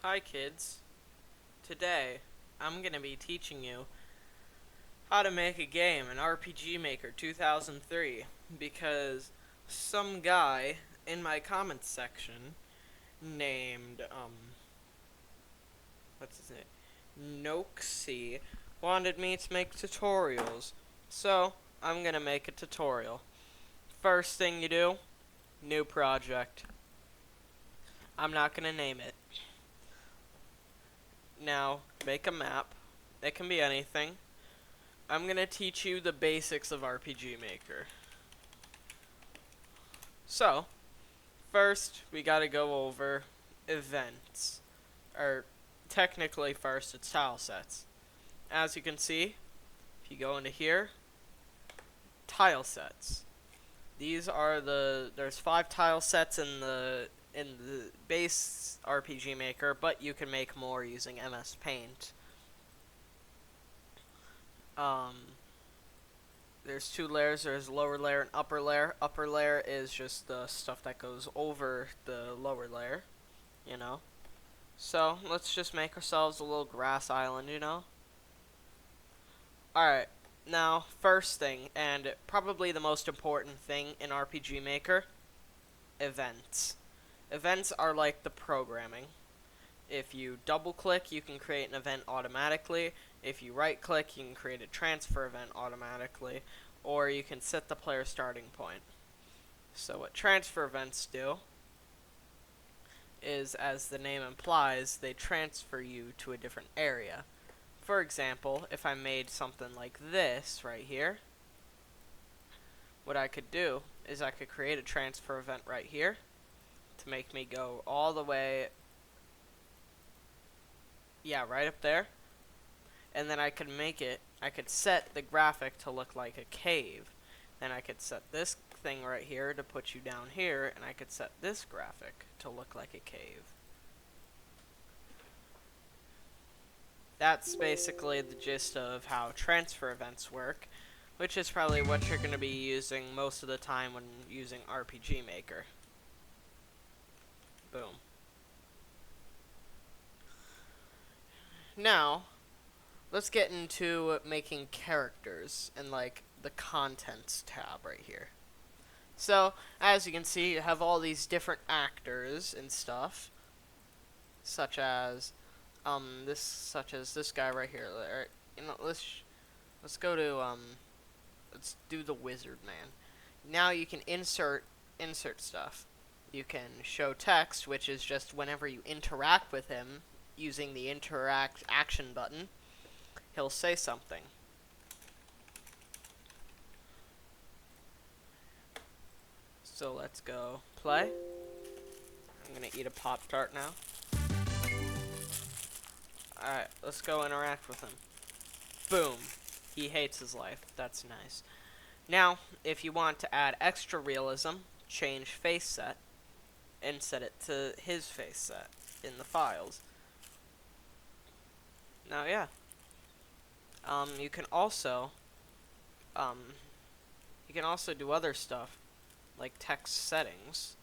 Hi kids, today I'm going to be teaching you how to make a game in RPGMaker 2003 because some guy in my comments section named, what's his name, Noxy wanted me to make tutorials, so I'm going to make a tutorial. First thing you do, new project. I'm not going to name it. Now, make a map. It can be anything. I'm going to teach you the basics of RPG Maker. So, first, we got to go over events. Or, technically first, it's tile sets. As you can see, if you go into here, tile sets. These are there's 5 tile sets in the base RPG Maker, but you can make more using MS Paint. There's 2 layers. There's lower layer and upper layer. Upper layer is just the stuff that goes over the lower layer, you know. So, let's just make ourselves a little grass island, you know. Alright, now, first thing, and probably the most important thing in RPG Maker, events. Events are like the programming. If you double click, you can create an event automatically. If you right click, you can create a transfer event automatically, or you can set the player starting point. So what transfer events do is, as the name implies, they transfer you to a different area. For example, if I made something like this right here, what I could do is I could create a transfer event right here to make me go all the way, right up there. And then I could set the graphic to look like a cave. Then I could set this thing right here to put you down here, and I could set this graphic to look like a cave. That's basically the gist of how transfer events work, which is probably what you're going to be using most of the time when using RPG Maker. Boom. Now, let's get into making characters and like the contents tab right here. So, as you can see, you have all these different actors and stuff, such as this guy right here. You know, let's go to let's do the wizard man. Now you can insert stuff. You can show text, which is just whenever you interact with him using the interact action button, he'll say something. So let's go play. I'm gonna eat a Pop-Tart now. Alright, let's go interact with him. Boom. He hates his life. That's nice. Now, if you want to add extra realism, change face set and set it to his face set in the files. Now, yeah. You can also do other stuff like text settings,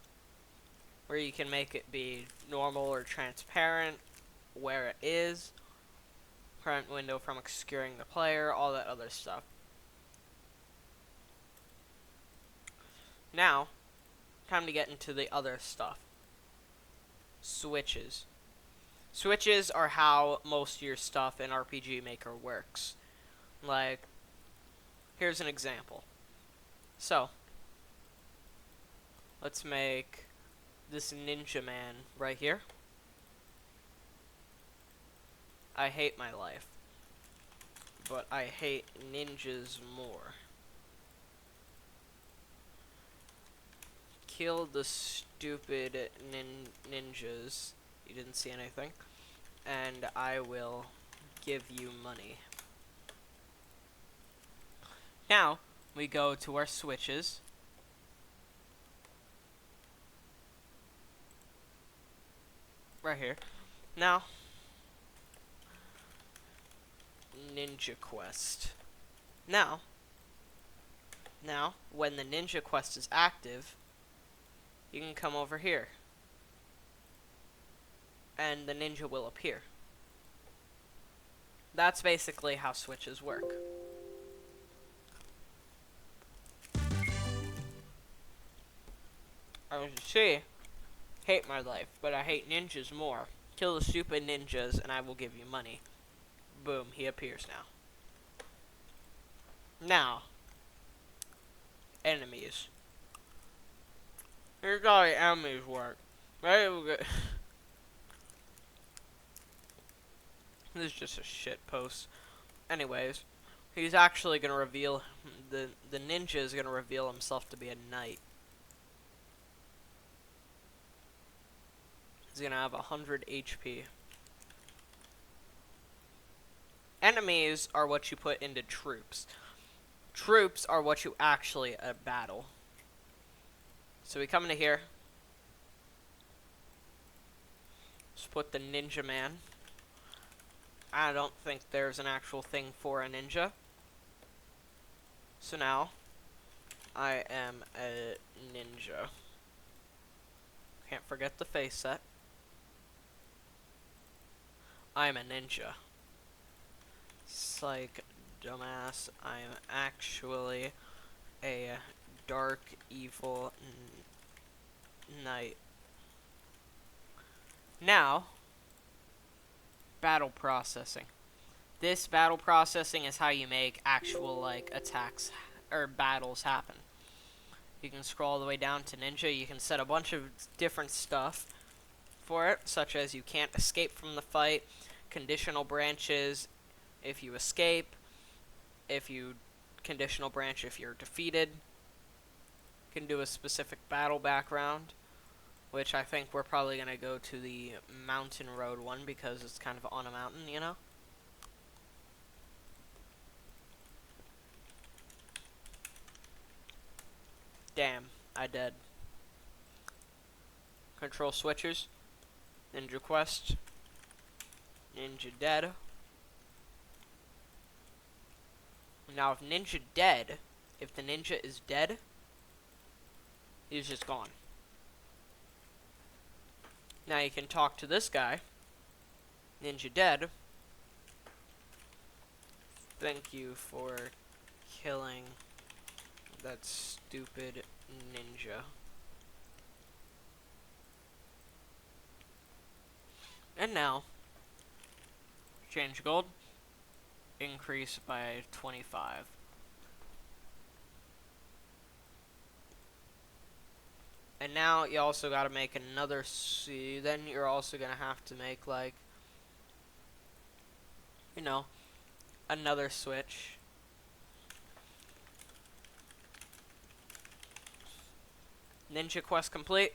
where you can make it be normal or transparent, where it is, prevent window from obscuring the player, all that other stuff. Now, time to get into the other stuff. Switches. Switches are how most of your stuff in RPG Maker works. Like, here's an example. So, let's make this ninja man right here. I hate my life, but I hate ninjas more. Kill the stupid ninjas. You didn't see anything. And I will give you money. Now, we go to our switches. Right here. Now, Ninja Quest. Now, when the Ninja Quest is active, you can come over here. and the ninja will appear. That's basically how switches work. As you see, hate my life, but I hate ninjas more. Kill the stupid ninjas and I will give you money. Boom, he appears now. Now, enemies. Here's how the enemies work. Right? This is just a shit post. Anyways, he's actually gonna reveal the ninja is gonna reveal himself to be a knight. He's gonna have 100 HP. Enemies are what you put into troops. Troops are what you actually battle. So we come into here. Let's put the ninja man. I don't think there's an actual thing for a ninja. So now, I am a ninja. Can't forget the face set. I'm a ninja. Psych, dumbass. I'm actually a dark, evil knight. Now, battle processing. This battle processing is how you make actual, like, attacks or battles happen. You can scroll all the way down to ninja. You can set a bunch of different stuff for it, such as you can't escape from the fight, conditional branches if you escape, if you conditional branch if you're defeated. You can do a specific battle background, which I think we're probably going to go to the mountain road one because it's kind of on a mountain, you know? Damn, I dead. Control switchers. Ninja quest. Ninja dead. Now if ninja dead, if the ninja is dead, he's just gone. Now you can talk to this guy. Ninja dead. Thank you for killing that stupid ninja. And now, change gold, increase by 25. And now you also got to make another then you're also going to have to make, like, you know, another switch. Ninja quest complete.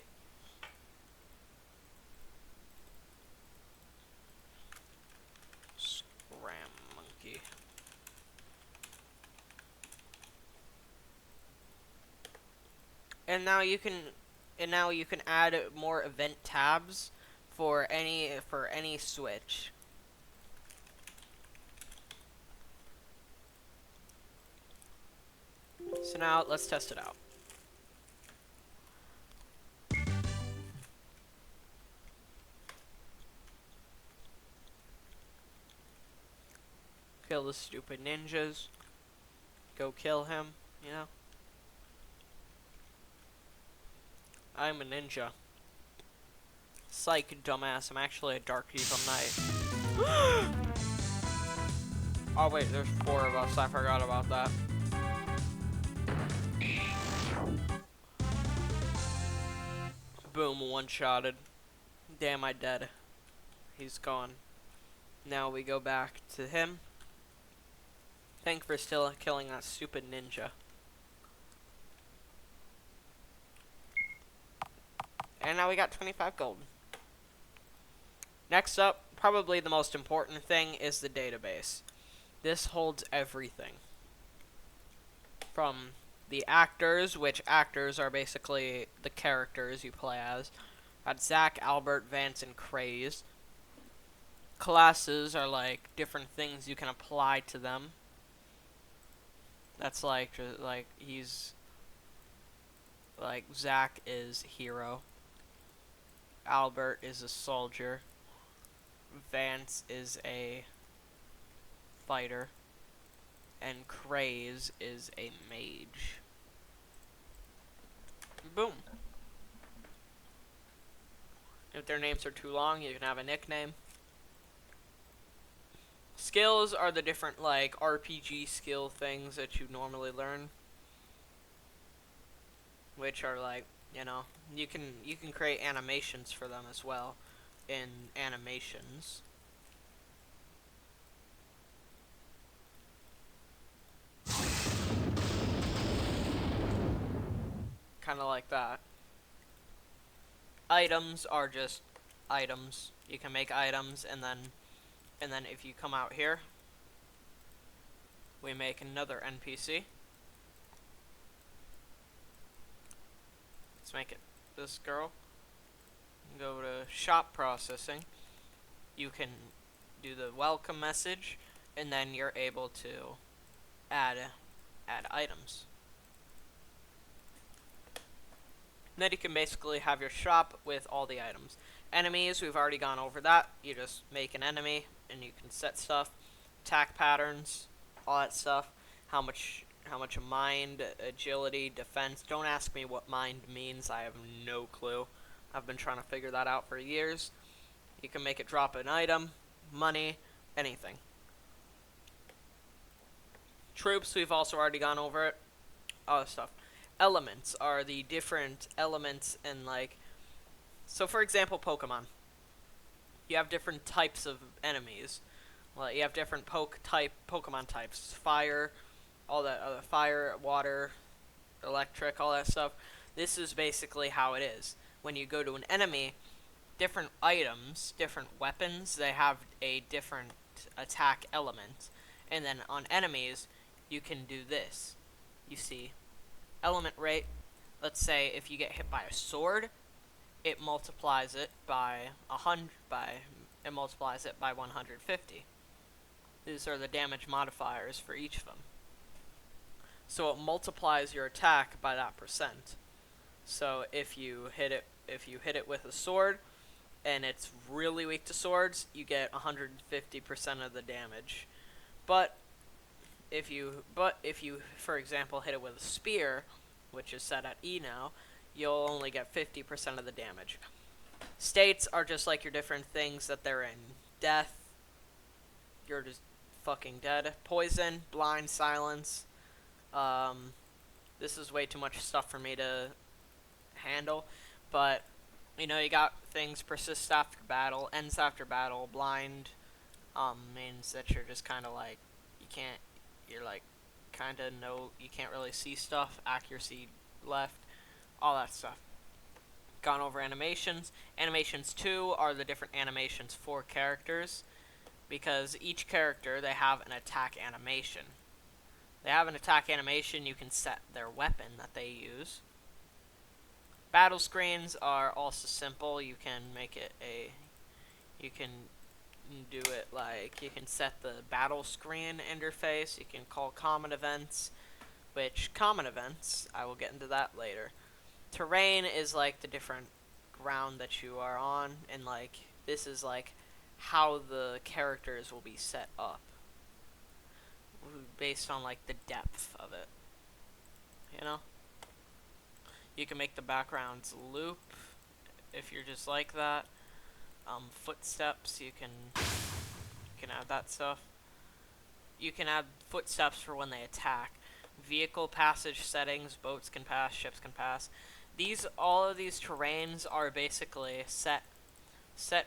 Scram monkey. And now you can add more event tabs for any switch. So now let's test it out. Kill the stupid ninjas. Go kill him, you know? I'm a ninja. Psych, dumbass. I'm actually a dark evil knight. Oh wait, there's 4 of us. I forgot about that. Boom, one-shotted. Damn, I dead. He's gone. Now we go back to him. Thank for still killing that stupid ninja. And now we got 25 gold. Next up, probably the most important thing is the database. This holds everything. From the actors, which actors are basically the characters you play as. Got Zach, Albert, Vance, and Craze. Classes are like different things you can apply to them. That's like he's like Zach is hero. Albert is a soldier. Vance is a fighter, and Craze is a mage. Boom. If their names are too long, you can have a nickname. Skills are the different, like, RPG skill things that you normally learn. Which are, like, you know, you can create animations for them as well in animations. Kind of like that. Items are just items. You can make items, and then if you come out here, we make another NPC. Let's make it this girl. Go to shop processing. You can do the welcome message, and then you're able to add items. And then you can basically have your shop with all the items. Enemies, we've already gone over that. You just make an enemy, and you can set stuff. Attack patterns, all that stuff. How much mind, agility, defense. Don't ask me what mind means. I have no clue. I've been trying to figure that out for years. You can make it drop an item, money, anything. Troops, we've also already gone over it. All that stuff. Elements are the different elements in, like, so for example, Pokemon. You have different types of enemies. Well, you have different Pokemon types. Fire, all that other fire, water, electric, all that stuff. This is basically how it is. When you go to an enemy, different items, different weapons, they have a different attack element. And then on enemies, you can do this. You see, element rate. Let's say if you get hit by a sword, it multiplies it by 150. These are the damage modifiers for each of them. So it multiplies your attack by that percent. So if you hit it with a sword and it's really weak to swords, you get 150% of the damage. But if you, for example, hit it with a spear, which is set at E now, you'll only get 50% of the damage. States are just like your different things that they're in. Death, you're just fucking dead. Poison, blind, silence. This is way too much stuff for me to handle, but you know, you got things persist after battle, ends after battle. Blind means that you're just kind of like, you're like kind of you can't really see stuff. Accuracy left, all that stuff. Gone over animations. Animations 2 are the different animations for characters, because each character, they have an attack animation. They have an attack animation. You can set their weapon that they use. Battle screens are also simple. You can make it you can do it like, you can set the battle screen interface. You can call common events, which common events, I will get into that later. Terrain is like the different ground that you are on, and like this is like how the characters will be set up based on like the depth of it, you know. You can make the backgrounds loop if you're just like that. Footsteps, you can add that stuff. You can add footsteps for when they attack. Vehicle passage settings, boats can pass, ships can pass. All of these terrains are basically set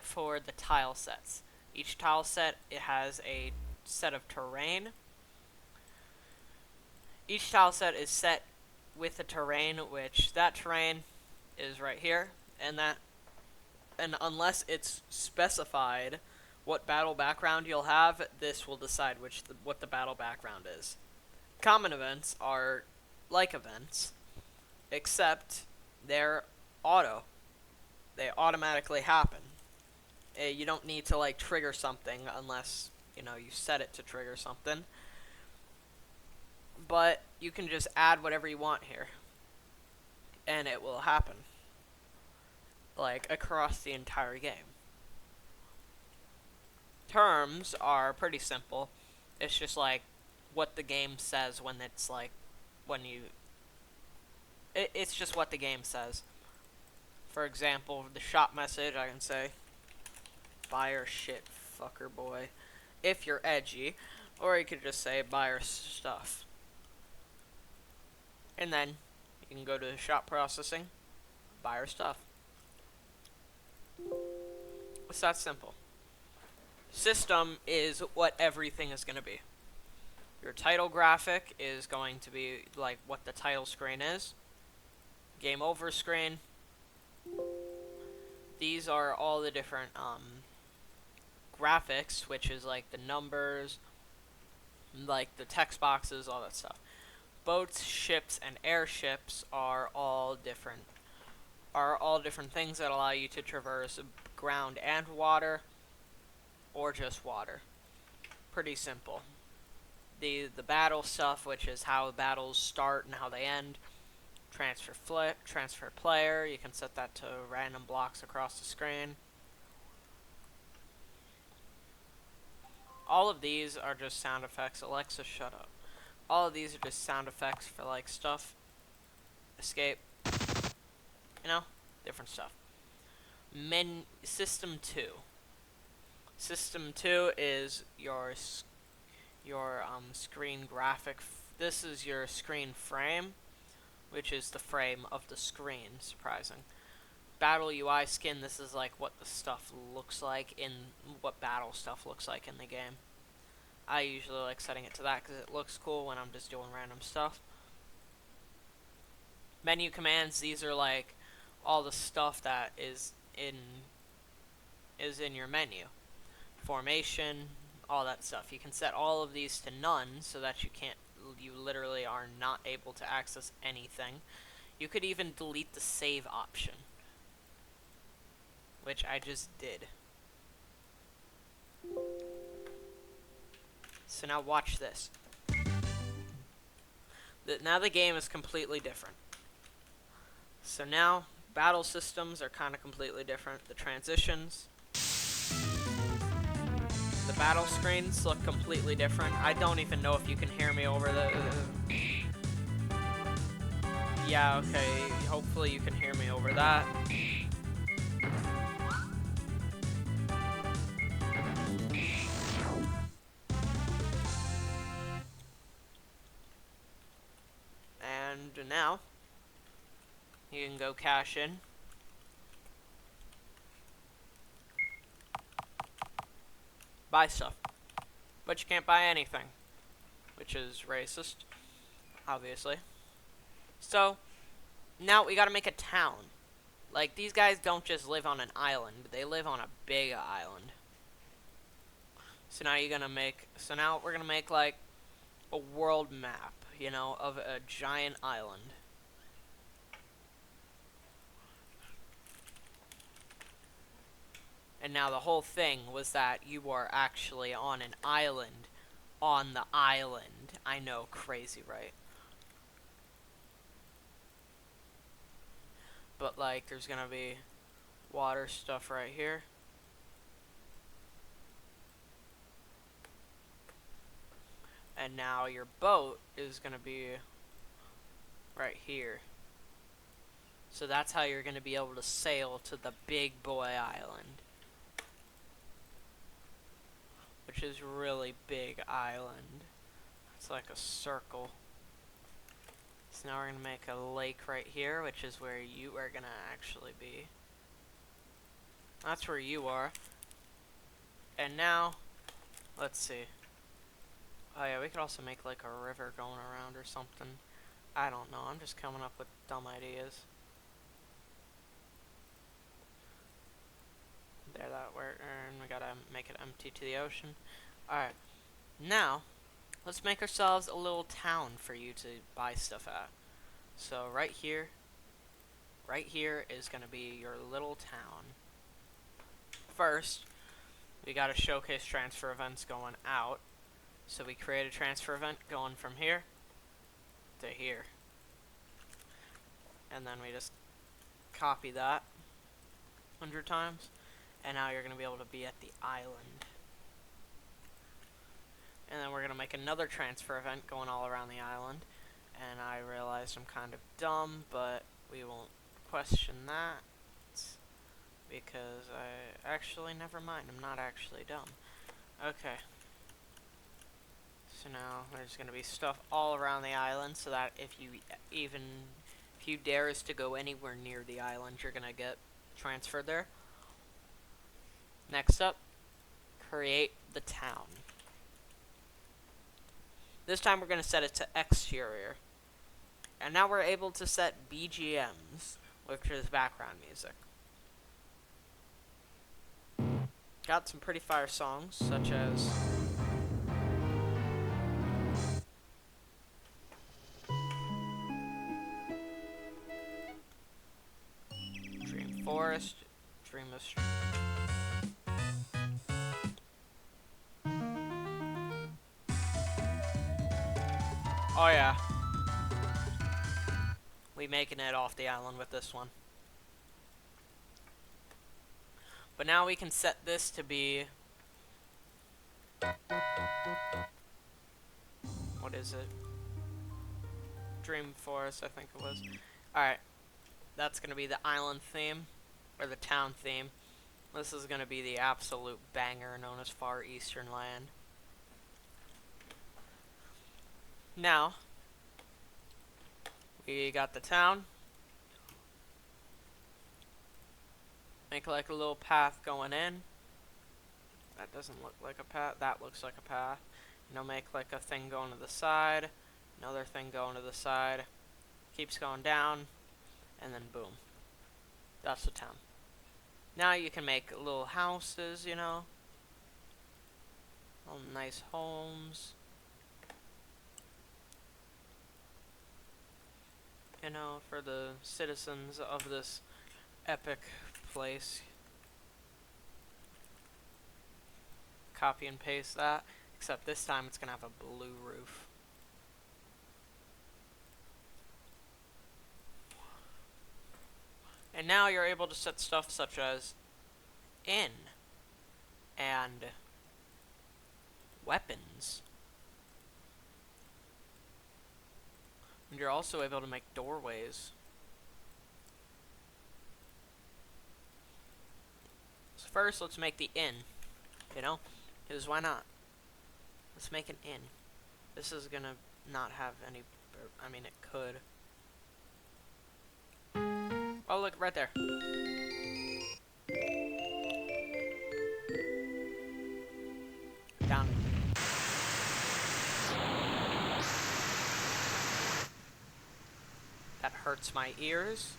for the tile sets. Each tile set, it has a set of terrain. Each tile set is set with a terrain, which that terrain is right here, and unless it's specified what battle background you'll have, this will decide what the battle background is. Common events are like events, except they're auto. They automatically happen. You don't need to like trigger something unless, you know, you set it to trigger something. But you can just add whatever you want here, and it will happen, like across the entire game. terms are pretty simple. It's just like what the game says when it's like when you. It's just what the game says. For example, the shop message, I can say, buy our shit, fucker boy, if you're edgy, or you could just say buy our stuff. And then you can go to the shop processing, buy our stuff. It's that simple. System is what everything is going to be. Your title graphic is going to be like what the title screen is. Game over screen. These are all the different graphics, which is like the numbers, like the text boxes, all that stuff. Boats, ships, and airships are all different things that allow you to traverse ground and water, or just water. Pretty simple. The battle stuff, which is how battles start and how they end. Transfer player, you can set that to random blocks across the screen. All of these are just sound effects. Alexa, shut up. All of these are just sound effects for like stuff. Escape. You know, different stuff. System 2. System 2 is your screen graphic. This is your screen frame, which is the frame of the screen. Surprising. Battle UI skin. This is like what the stuff looks like in what battle stuff looks like in the game. I usually like setting it to that because it looks cool when I'm just doing random stuff. Menu commands. These are like all the stuff that is in your menu. Formation, all that stuff. You can set all of these to none so that you literally are not able to access anything. You could even delete the save option, which I just did. So now watch this. Now the game is completely different. So now battle systems are kind of completely different. The transitions, the battle screens look completely different. I don't even know if you can hear me over the yeah, okay. Hopefully you can hear me over that. And now you can go cash in. Buy stuff. But you can't buy anything, which is racist, obviously. So, now we gotta make a town. Like, these guys don't just live on an island, they live on a big island. So now we're gonna make, like, a world map, you know, of a giant island. And now the whole thing was that you are actually on an island. On the island. I know, crazy, right? But, like, there's gonna be water stuff right here. And now your boat is gonna be right here. So that's how you're gonna be able to sail to the Big Boy Island, which is really big island. It's like a circle. So now we're gonna make a lake right here, which is where you are gonna actually be. That's where you are. And now, let's see. Oh yeah, we could also make like a river going around or something. I don't know, I'm just coming up with dumb ideas. There, that worked, and we gotta make it empty to the ocean. Alright, now, let's make ourselves a little town for you to buy stuff at. So right here is gonna be your little town. First, we gotta showcase transfer events going out. So we create a transfer event going from here to here. And then we just copy that 100 times. And now you're going to be able to be at the island. And then we're going to make another transfer event going all around the island. And I realized I'm kind of dumb, but we won't question that. Because actually, never mind, I'm not actually dumb. Okay. So now there's going to be stuff all around the island so that if you dares to go anywhere near the island, you're going to get transferred there. Next up, create the town. This time we're going to set it to exterior. And now we're able to set BGMs, which is background music. Got some pretty fire songs, such as Dream Forest, Dream of Oh yeah. We making it off the island with this one. But now we can set this to be... What is it? Dream Forest, I think it was. Alright. That's going to be the island theme, or the town theme. This is going to be the absolute banger known as Far Eastern Land. Now, we got the town. Make like a little path going in. That doesn't look like a path. That looks like a path. You know, make like a thing going to the side. Another thing going to the side. Keeps going down. And then boom. That's the town. Now you can make little houses, you know. Little nice homes. You know, for the citizens of this epic place. Copy and paste that, except this time it's gonna have a blue roof. And now you're able to set stuff such as inn and weapons. And you're also able to make doorways. So first, let's make the inn. You know? Because why not? Let's make an inn. This is gonna not have any... I mean, it could. Oh, look, right there. Down. That hurts my ears.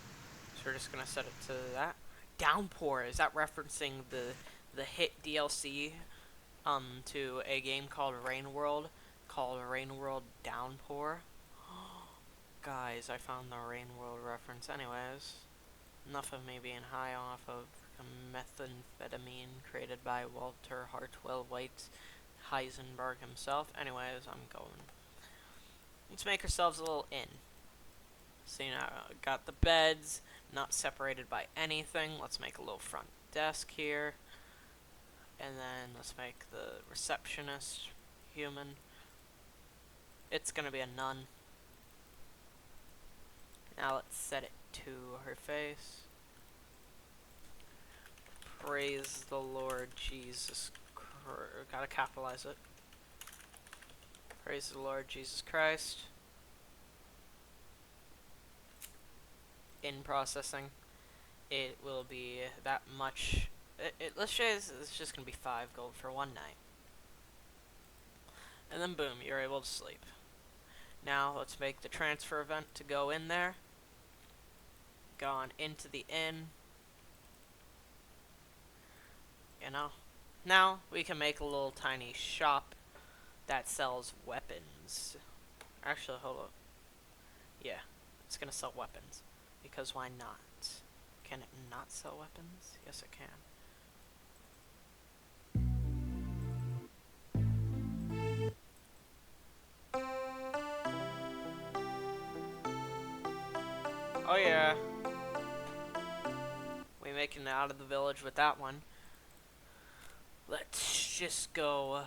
So we're just gonna set it to that. Downpour. Is that referencing the hit DLC to a game called Rain World Downpour? Guys, I found the Rain World reference. Anyways, enough of me being high off of methamphetamine created by Walter Hartwell White Heisenberg himself. Anyways, I'm going. Let's make ourselves a little inn. So, you know, got the beds, not separated by anything. Let's make a little front desk here. And then let's make the receptionist human. It's gonna be a nun. Now let's set it to her face. Praise the Lord Jesus Christ. Gotta capitalize it. Praise the Lord Jesus Christ. In processing. It will be that much. Let's say it's just gonna be 5 gold for one night. And then boom, you're able to sleep. Now let's make the transfer event to go in there. Go on into the inn. You know. Now we can make a little tiny shop that sells weapons. Actually, hold up. Yeah, it's gonna sell weapons. Because why not? Can it not sell weapons? Yes, it can. Oh yeah. We making it out of the village with that one. Let's just go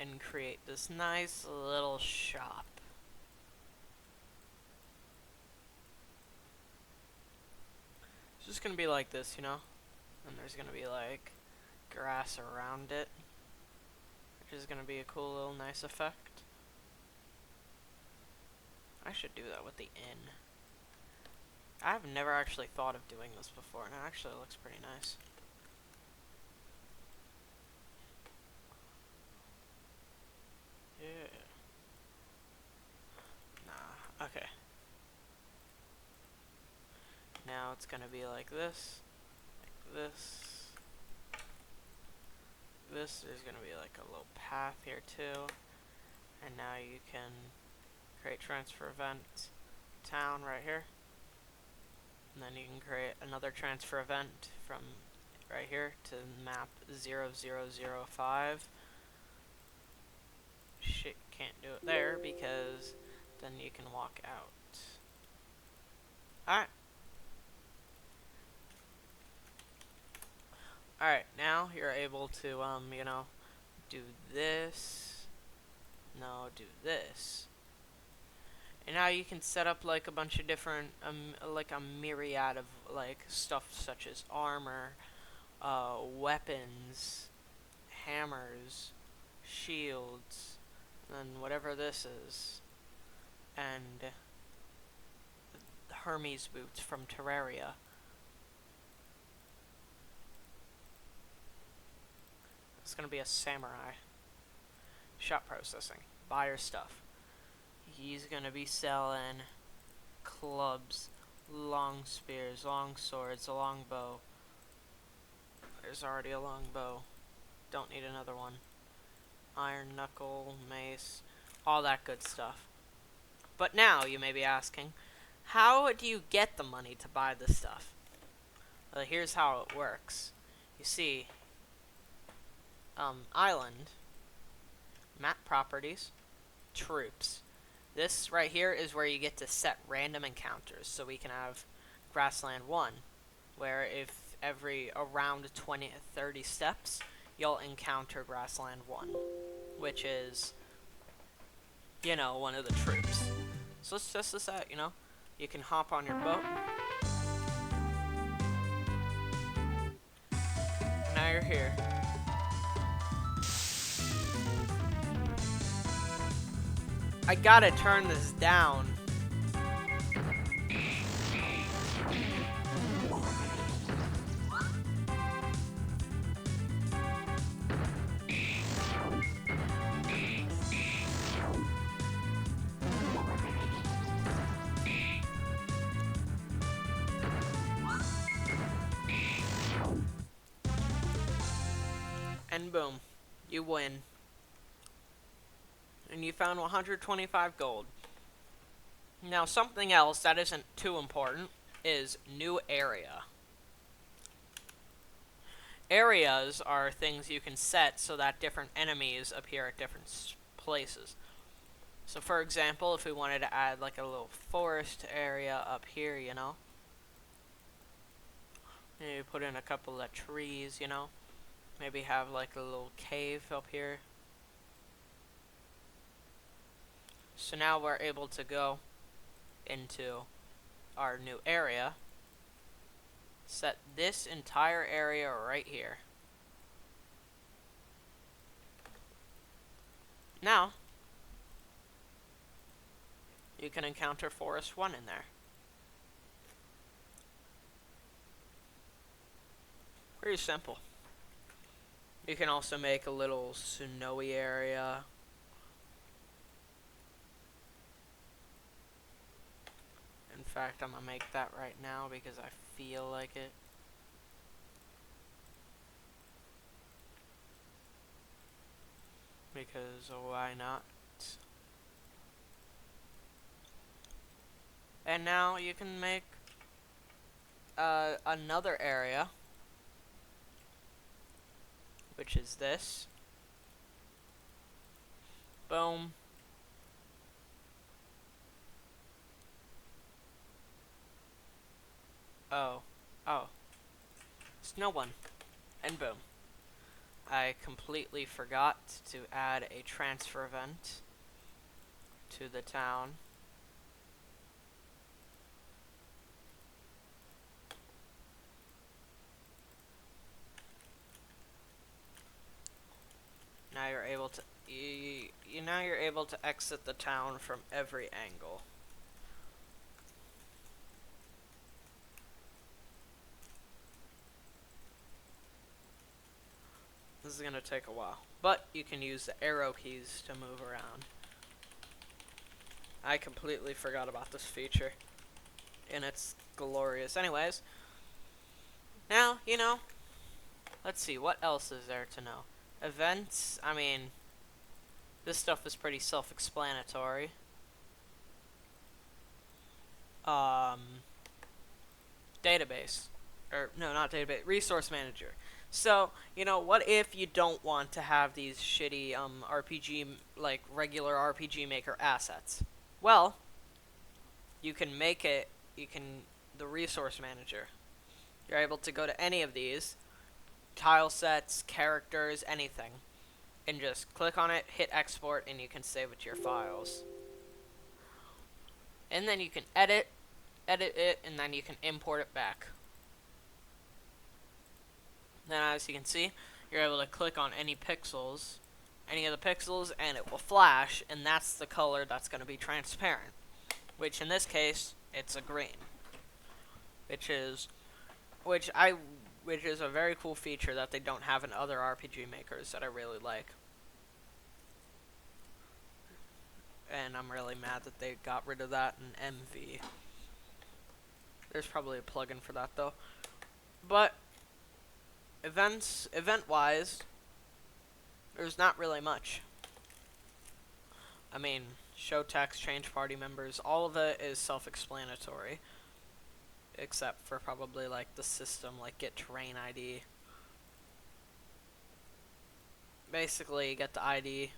and create this nice little shop. It's just gonna be like this, you know? And there's gonna be like grass around it, which is gonna be a cool little nice effect. I should do that with the inn. I've never actually thought of doing this before, and it actually looks pretty nice. Yeah. Nah, okay. Now it's gonna be like this, this. There's gonna be like a little path here too. And now you can create transfer event town right here. And then you can create another transfer event from right here to map 0005. Shit, can't do it there because then you can walk out. Alright. Alright, now you're able to, you know, do this. No, do this. And now you can set up like a bunch of different, like a myriad of like stuff such as armor, weapons, hammers, shields, and whatever this is, and Hermes boots from Terraria. It's gonna be a samurai. Shop processing. Buy your stuff. He's gonna be selling clubs, long spears, long swords, a long bow. There's already a long bow. Don't need another one. Iron knuckle, mace, all that good stuff. But now you may be asking, how do you get the money to buy this stuff? Well, here's how it works. You see, island, map properties, troops. This right here is where you get to set random encounters. So we can have Grassland 1, where if every around 30 steps, you'll encounter Grassland 1, which is, you know, one of the troops. So let's test this out, you know. You can hop on your boat. Now you're here. I gotta turn this down. And boom, you win. And you found 125 gold. Now something else that isn't too important is new area. Areas are things you can set so that different enemies appear at different places. So for example, if we wanted to add like a little forest area up here, you know, maybe put in a couple of trees, you know, maybe have like a little cave up here. So now we're able to go into our new area, set this entire area right here. Now you can encounter Forest 1 in there. Pretty simple. You can also make a little snowy area. In fact, I'm gonna make that right now because I feel like it. Because why not? And now you can make another area, which is this. Boom. Oh. It's no one. And boom. I completely forgot to add a transfer event to the town. Now you're able to now you're able to exit the town from every angle. This is gonna take a while, but you can use the arrow keys to move around. I completely forgot about this feature, and it's glorious. Anyways, now, let's see, what else is there to know? Events, I mean, this stuff is pretty self-explanatory. Database. Or, no, not database, resource manager. So, what if you don't want to have these shitty, like, regular RPGMaker assets? Well, you can make it, the resource manager. You're able to go to any of these, tile sets, characters, anything, and just click on it, hit export, and you can save it to your files. And then you can edit it, and then you can import it back. Then, as you can see, you're able to click on any of the pixels, and it will flash, and that's the color that's going to be transparent, which in this case, it's a green, which is a very cool feature that they don't have in other RPG makers that I really like. And I'm really mad that they got rid of that in MV. There's probably a plugin for that though. But event-wise, there's not really much. I mean, show text, change party members, all of it is self-explanatory. Except for probably like the system, like get terrain ID. Basically, get the ID,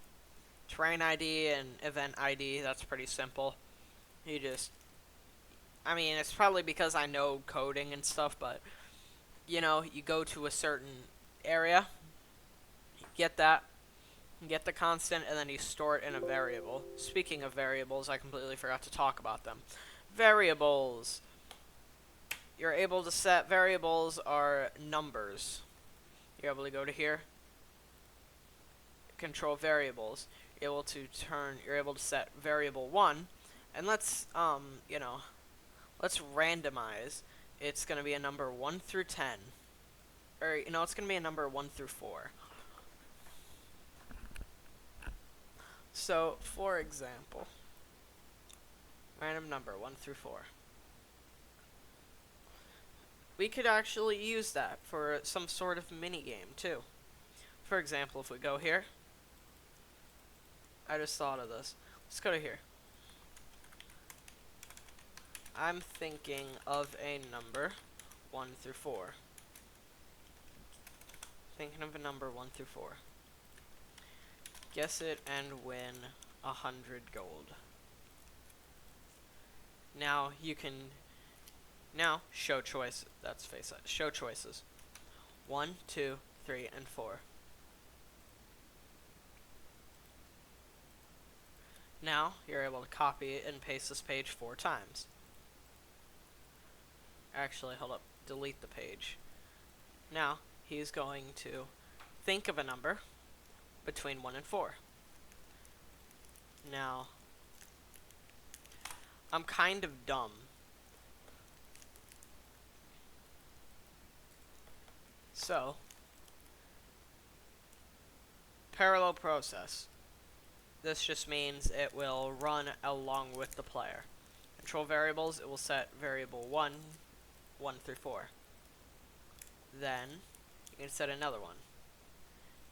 terrain ID, and event ID. That's pretty simple. I mean, it's probably because I know coding and stuff, but you go to a certain area, you get that, you get the constant, and then you store it in a variable. Speaking of variables, I completely forgot to talk about them. Variables. You're able to set variables are numbers. You're able to go to here, control variables. You're able to set variable 1, and let's randomize. It's going to be a number 1 through 10. Or, it's going to be a number 1 through 4. So, for example, random number 1 through 4. We could actually use that for some sort of mini game too. For example, if we go here, I just thought of this. Let's go to here. I'm thinking of a number 1 through 4. Thinking of a number 1 through 4. Guess it and win 100 gold. Now you can show choice. That's face it. Show choices. 1, 2, 3, and 4. Now you're able to copy and paste this page 4 times. Actually, hold up. Delete the page. Now he's going to think of a number between 1 and 4. Now, I'm kind of dumb. So, parallel process. This just means it will run along with the player. Control variables, it will set variable 1 through 4. Then, you can set another one.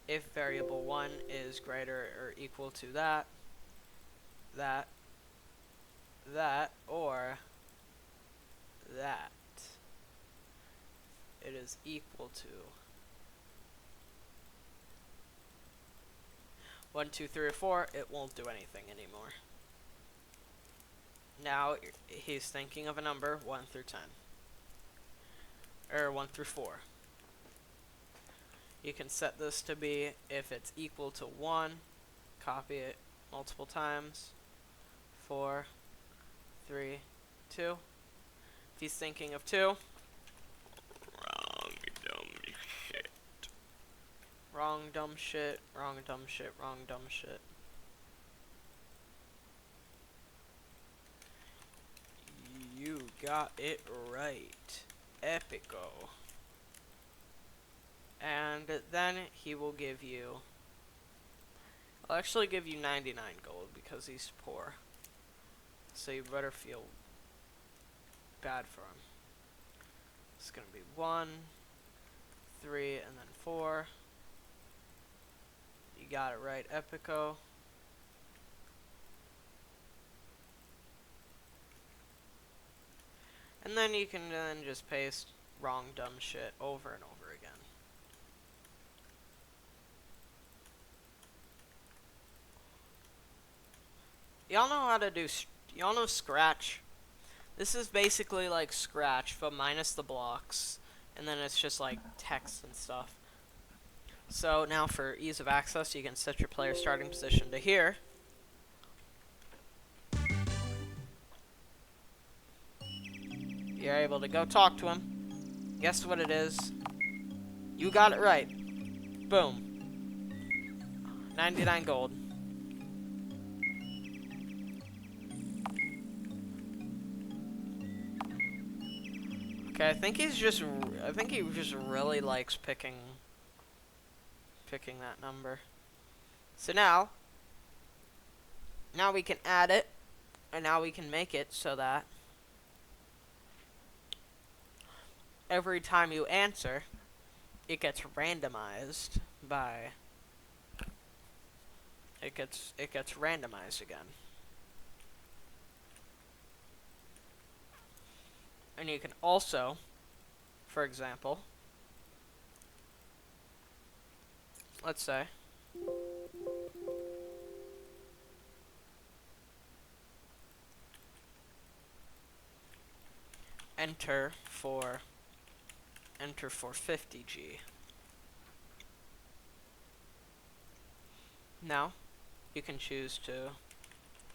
If variable 1 is greater or equal to that, or that, it is equal to 1, 2, 3, or 4, it won't do anything anymore. Now he's thinking of a number 1 through 10. Or 1 through 4. You can set this to be if it's equal to 1, copy it multiple times, 4, 3, 2. If he's thinking of 2, Wrong, dumb shit. wrong, dumb shit, wrong, dumb shit, wrong, dumb shit. You got it right. Epico. And then he will give you... I'll actually give you 99 gold because he's poor. So you better feel bad for him. It's gonna be 1, 3, and then 4. You got it right, Epico. And then you can then just paste wrong dumb shit over and over again. Y'all know how to do, y'all know Scratch? This is basically like Scratch, but minus the blocks. And then it's just like text and stuff. So now for ease of access, you can set your player starting position to here. You're able to go talk to him. Guess what it is? You got it right. Boom. 99 gold. Okay, I think he just really likes picking that number. So now we can add it, and now we can make it so that every time you answer, it gets randomized by it gets randomized again. And you can also, for example, let's say enter for 50G. Now, you can choose to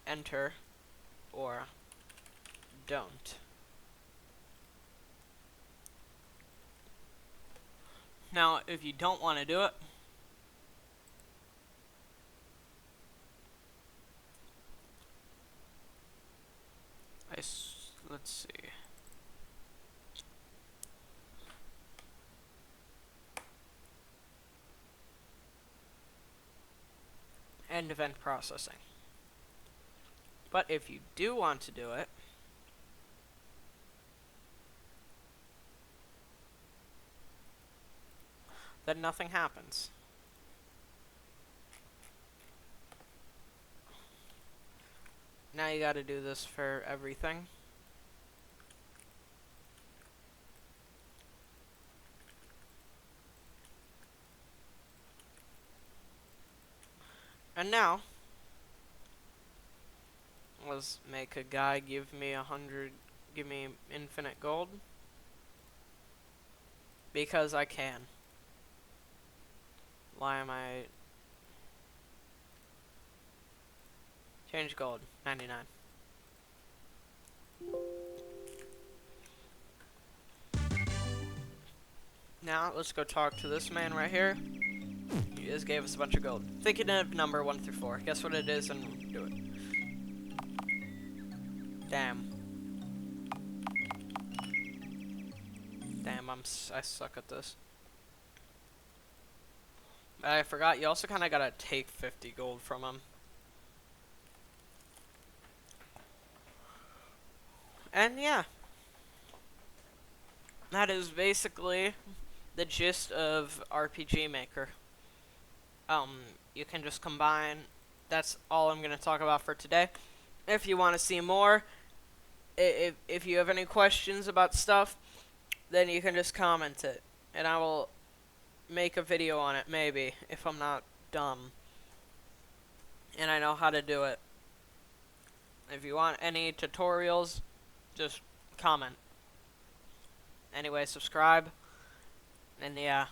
enter or don't. Now, if you don't want to do it, let's see. End event processing. But if you do want to do it, then nothing happens. Now you gotta do this for everything. And now, let's make a guy give me infinite gold. Because I can. Why am I... Change gold, 99. Now, let's go talk to this man right here. He just gave us a bunch of gold. Thinking of number 1 through 4. Guess what it is and do it. Damn. Damn, I suck at this. I forgot, you also kind of gotta take 50 gold from him. And yeah. That is basically the gist of RPGMaker. You can just combine. That's all I'm gonna talk about for today. If you want to see more, if you have any questions about stuff, then you can just comment it, and I will make a video on it, maybe, if I'm not dumb and I know how to do it. If you want any tutorials, just comment. Anyway, subscribe, and yeah.